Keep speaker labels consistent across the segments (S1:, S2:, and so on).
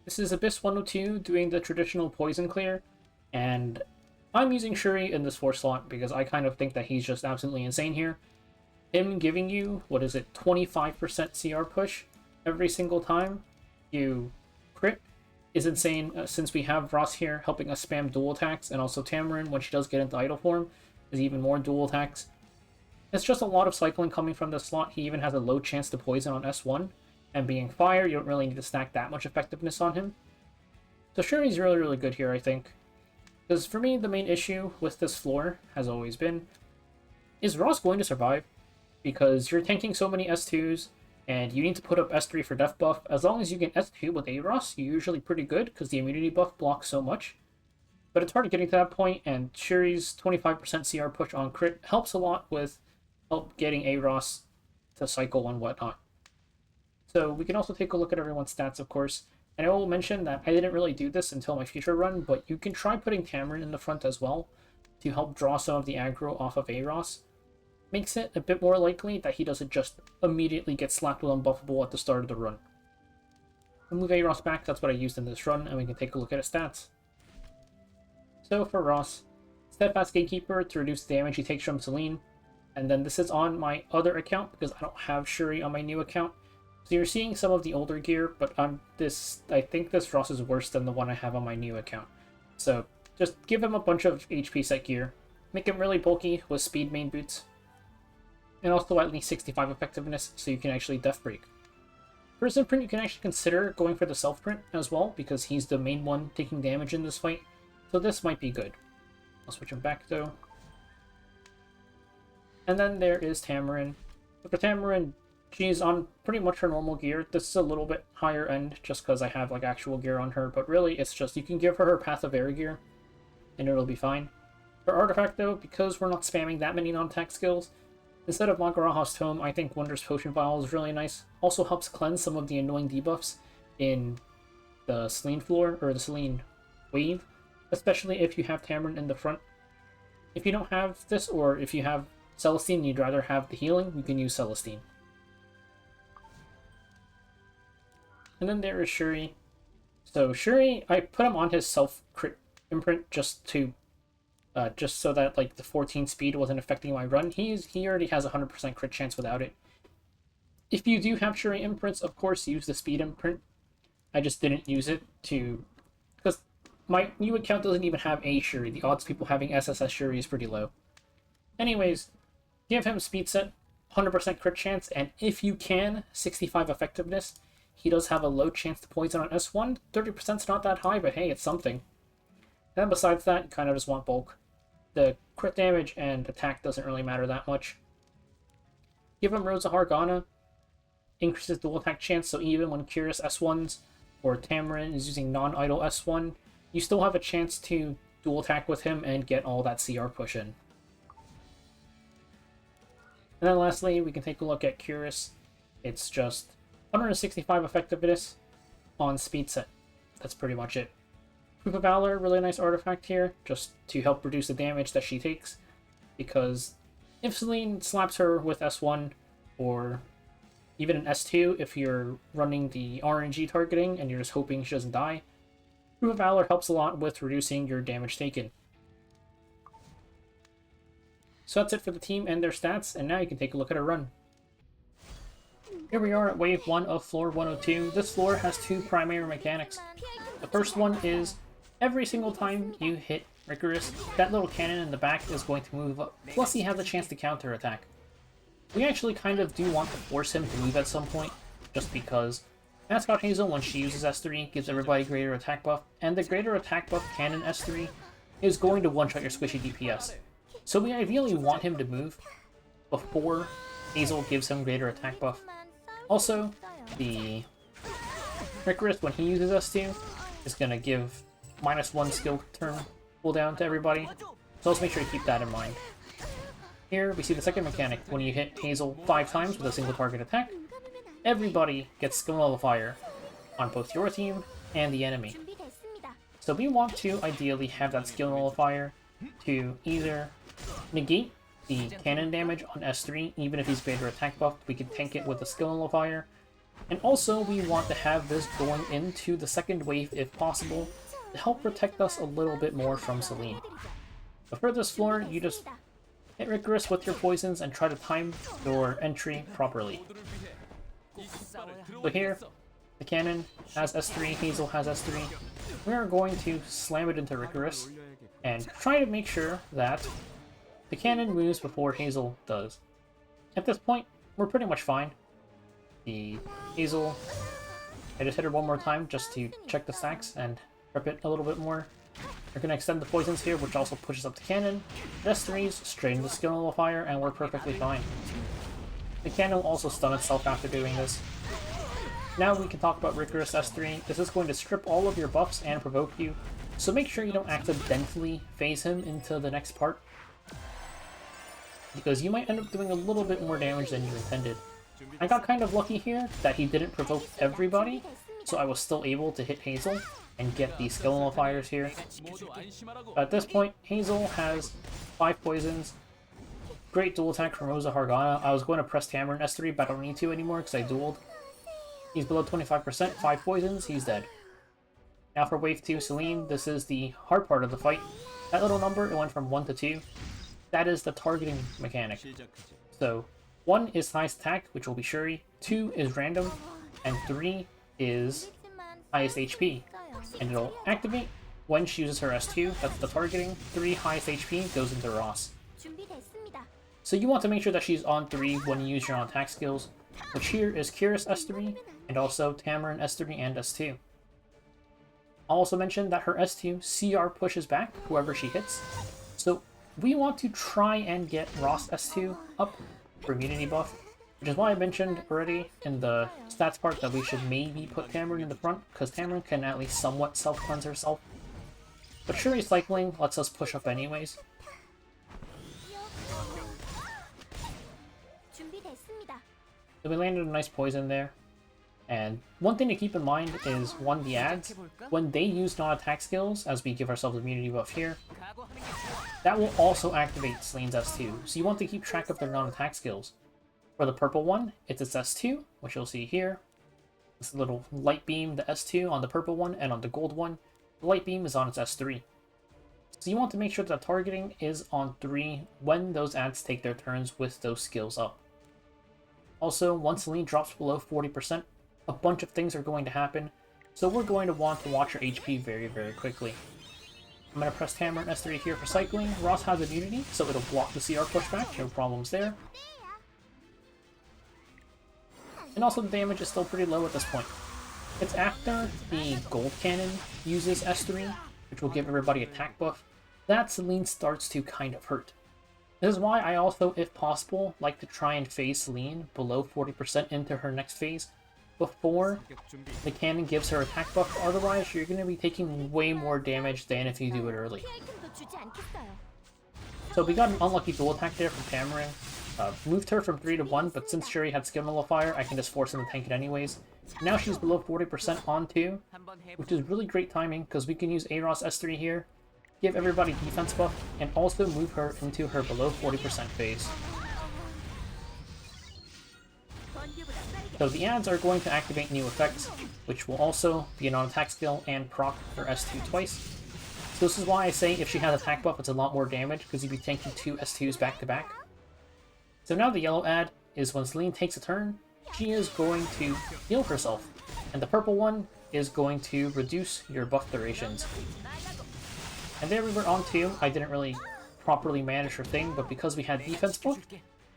S1: This is Abyss 102 doing the traditional poison clear, and I'm using Schuri in this 4 slot because I kind of think that he's just absolutely insane here. Him giving you, what is it, 25% CR push every single time you crit is insane, since we have Ras here helping us spam dual attacks, and also Tamarinne, when she does get into idle form, is even more dual attacks. It's just a lot of cycling coming from this slot. He even has a low chance to poison on S1, and being fire, you don't really need to stack that much effectiveness on him. So Schuri's really, really good here, I think. Because for me, the main issue with this floor has always been, is Ras going to survive? Because you're tanking so many S2s, and you need to put up S3 for def buff. As long as you get S2 with Ras, you're usually pretty good, because the immunity buff blocks so much. But it's hard getting to that point, and Schuri's 25% CR push on crit helps a lot with help getting Ras to cycle and whatnot. So we can also take a look at everyone's stats, of course. And I will mention that I didn't really do this until my future run, but you can try putting Tamarinne in the front as well to help draw some of the aggro off of Ras. Makes it a bit more likely that he doesn't just immediately get slapped with Unbuffable at the start of the run. We'll move Ras back, that's what I used in this run, and we can take a look at his stats. So for Ras, Steadfast Gatekeeper to reduce the damage he takes from Celine, and then this is on my other account because I don't have Schuri on my new account. So you're seeing some of the older gear, but I think this Ras is worse than the one I have on my new account. So just give him a bunch of HP set gear, make him really bulky with speed main boots, and also at least 65 effectiveness so you can actually def break. For his imprint, you can actually consider going for the self print as well because he's the main one taking damage in this fight, so this might be good. I'll switch him back though. And then there is Tamarinne. So for Tamarinne, she's on pretty much her normal gear. This is a little bit higher end just because I have like actual gear on her, but really it's just you can give her Path of Air gear and it'll be fine. For Artifact though, because we're not spamming that many non-attack skills, instead of Magaraha's Tome, I think Wondrous Potion Vial is really nice. Also helps cleanse some of the annoying debuffs in the Celine floor, or the Celine wave, especially if you have Tamarinne in the front. If you don't have this, or if you have Celestine and you'd rather have the healing, you can use Celestine. And then there is Schuri. So Schuri, I put him on his self-crit imprint just so that like the 14 speed wasn't affecting my run. He already has 100% crit chance without it. If you do have Schuri imprints, of course use the speed imprint. I just didn't use it because my new account doesn't even have a Schuri. The odds of people having SSS Schuri is pretty low. Anyways, give him speed set, 100% crit chance, and if you can, 65 effectiveness. He does have a low chance to poison on S1. 30% is not that high, but hey, it's something. And besides that, you kind of just want bulk. The crit damage and attack doesn't really matter that much. Give him Rosa Hargana. Increases dual attack chance, so even when Kiris S1s or Tamarinne is using non-idle S1, you still have a chance to dual attack with him and get all that CR push in. And then lastly, we can take a look at Kiris. It's just 165 effectiveness on speed set. That's pretty much it. Proof of Valor, really nice artifact here, just to help reduce the damage that she takes. Because if Celine slaps her with S1, or even an S2 if you're running the RNG targeting and you're just hoping she doesn't die, Proof of Valor helps a lot with reducing your damage taken. So that's it for the team and their stats, and now you can take a look at a run. Here we are at Wave 1 of Floor 102. This floor has two primary mechanics. The first one is, every single time you hit Rikoris, that little cannon in the back is going to move up, plus he has a chance to counterattack. We actually kind of do want to force him to move at some point, just because Mascot Hazel, when she uses S3, gives everybody greater attack buff, and the greater attack buff cannon S3 is going to one-shot your squishy DPS. So we ideally want him to move before Hazel gives him greater attack buff. Also, the Rikoris, when he uses S2, is going to give -1 skill turn cooldown to everybody, so let's make sure to keep that in mind. Here, we see the second mechanic. When you hit Hazel 5 times with a single target attack, everybody gets skill nullifier on both your team and the enemy. So we want to ideally have that skill nullifier to either negate the cannon damage on S3, even if he's greater attack buff, we can tank it with a skill nullifier, And also, we want to have this going into the second wave if possible, to help protect us a little bit more from Celine. But for this floor, you just hit Rikoris with your poisons and try to time your entry properly. So here, the cannon has S3, Hazel has S3. We are going to slam it into Rikoris and try to make sure that the cannon moves before Hazel does. At this point, we're pretty much fine. The Hazel, I just hit her one more time just to check the stacks and prep it a little bit more. We're going to extend the poisons here, which also pushes up the cannon. S3s straight into the skill nullifier, and we're perfectly fine. The cannon will also stun itself after doing this. Now we can talk about Rikoris S3. This is going to strip all of your buffs and provoke you, so make sure you don't accidentally phase him into the next part, because you might end up doing a little bit more damage than you intended. I got kind of lucky here that he didn't provoke everybody, so I was still able to hit Hazel and get the skill nullifiers here. At this point, Hazel has 5 poisons. Great dual attack from Rosa Hargana. I was going to press Tamarinne S3, but I don't need to anymore because I dueled. He's below 25%, 5 poisons, he's dead. Now for wave 2, Celine, this is the hard part of the fight. That little number, it went from 1 to 2. That is the targeting mechanic. So, 1 is highest attack, which will be Schuri, 2 is random, and 3 is highest HP. And it'll activate when she uses her S2, that's the targeting. 3 highest HP goes into Ras. So you want to make sure that she's on 3 when you use your on-attack skills, which here is Kiris S3, and also Tamarinne S3 and S2. I'll also mention that her S2 CR pushes back whoever she hits, so we want to try and get Ras S2 up for immunity buff, which is why I mentioned already in the stats part that we should maybe put Tamarinne in the front, because Tamarinne can at least somewhat self-cleanse herself. But Schuri cycling lets us push up anyways. So we landed a nice poison there. And one thing to keep in mind is, one, the ads. When they use non-attack skills, as we give ourselves immunity buff here, that will also activate Celine's S2. So you want to keep track of their non-attack skills. For the purple one, it's its S2, which you'll see here. This little light beam, the S2 on the purple one, and on the gold one, the light beam is on its S3. So you want to make sure that targeting is on 3 when those ads take their turns with those skills up. Also, once Celine drops below 40%, a bunch of things are going to happen, so we're going to want to watch her HP very, very quickly. I'm going to press Tamarinne S3 here for cycling. Ras has immunity, so it'll block the CR pushback, no problems there. And also the damage is still pretty low at this point. It's after the gold cannon uses S3, which will give everybody attack buff, that Celine starts to kind of hurt. This is why I also, if possible, like to try and phase Celine below 40% into her next phase before the cannon gives her attack buff, otherwise you're going to be taking way more damage than if you do it early. So we got an unlucky dual attack there from Tamarinne. Moved her from 3 to 1, but since Schuri had skill nullifier, I can just force him to tank it anyways. Now she's below 40% on 2, which is really great timing, because we can use Ras S3 here, give everybody defense buff, and also move her into her below 40% phase. So the ads are going to activate new effects, which will also be an on-attack skill and proc her S2 twice. So this is why I say if she has attack buff, it's a lot more damage, because you'd be tanking 2 S2s back to back. So now the yellow ad is when Celine takes a turn, she is going to heal herself, and the purple one is going to reduce your buff durations. And there we were on 2. I didn't really properly manage her thing, but because we had defense buff,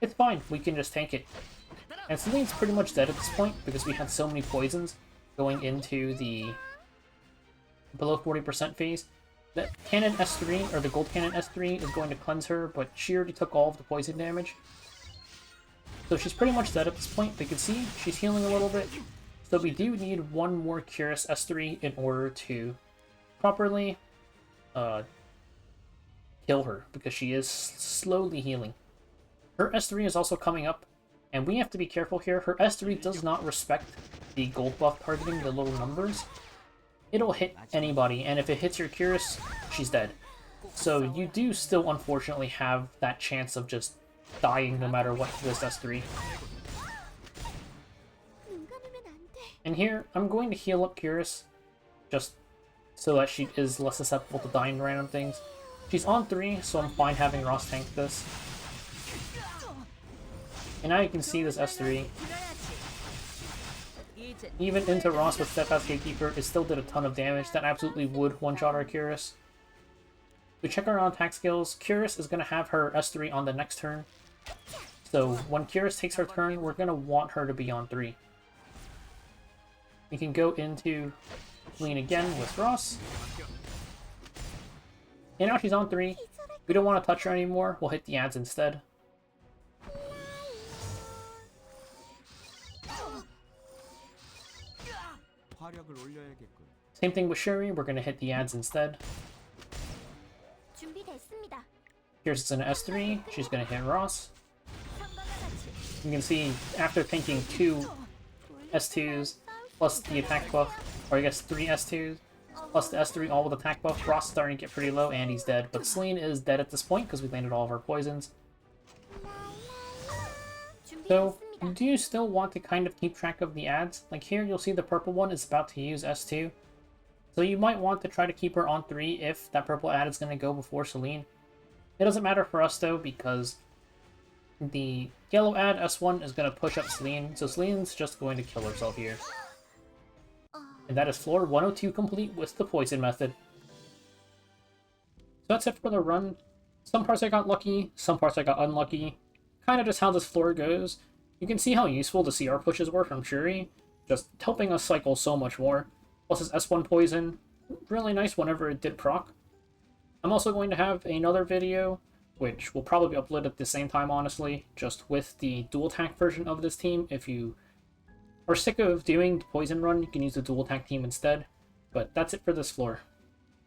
S1: it's fine, we can just tank it. And Celine's pretty much dead at this point, because we had so many poisons going into the below 40% phase. The cannon S3, or the gold cannon S3, is going to cleanse her, but she already took all of the poison damage. So she's pretty much dead at this point. You can see she's healing a little bit. So we do need one more Kiris S3 in order to properly kill her, because she is slowly healing. Her S3 is also coming up, and we have to be careful here. Her S3 does not respect the gold buff targeting, the little numbers. It'll hit anybody, and if it hits your Kiris, she's dead. So you do still unfortunately have that chance of just dying no matter what to this S3. And here, I'm going to heal up Kiris, just so that she is less susceptible to dying to random things. She's on 3, so I'm fine having Ras tank this. And now you can see this S3. Even into Ras with Steadfast Gatekeeper, it still did a ton of damage. That absolutely would one-shot our Kiris. We check our on-attack skills. Kiris is going to have her S3 on the next turn. So when Kiris takes her turn, we're going to want her to be on 3. We can go into Celine again with Ras. And now she's on 3. We don't want to touch her anymore. We'll hit the ads instead. Same thing with Schuri, we're going to hit the ads instead. Here's it's an S3, she's going to hit Ras. You can see, after tanking 2 S2s, plus the attack buff, or I guess 3 S2s, plus the S3 all with attack buff, Ras is starting to get pretty low and he's dead. But Celine is dead at this point because we landed all of our poisons. So, do you still want to kind of keep track of the ads? Like here, you'll see the purple one is about to use S2. So you might want to try to keep her on 3 if that purple ad is going to go before Celine. It doesn't matter for us though, because the yellow ad S1 is going to push up Celine, so Celine's just going to kill herself here. And that is floor 102 complete with the poison method. So that's it for the run. Some parts I got lucky, some parts I got unlucky. Kind of just how this floor goes. You can see how useful the CR pushes were from Schuri, just helping us cycle so much more. Plus his S1 poison, really nice whenever it did proc. I'm also going to have another video, which will probably be uploaded at the same time, honestly, just with the dual attack version of this team. If you are sick of doing the poison run, you can use the dual attack team instead. But that's it for this floor.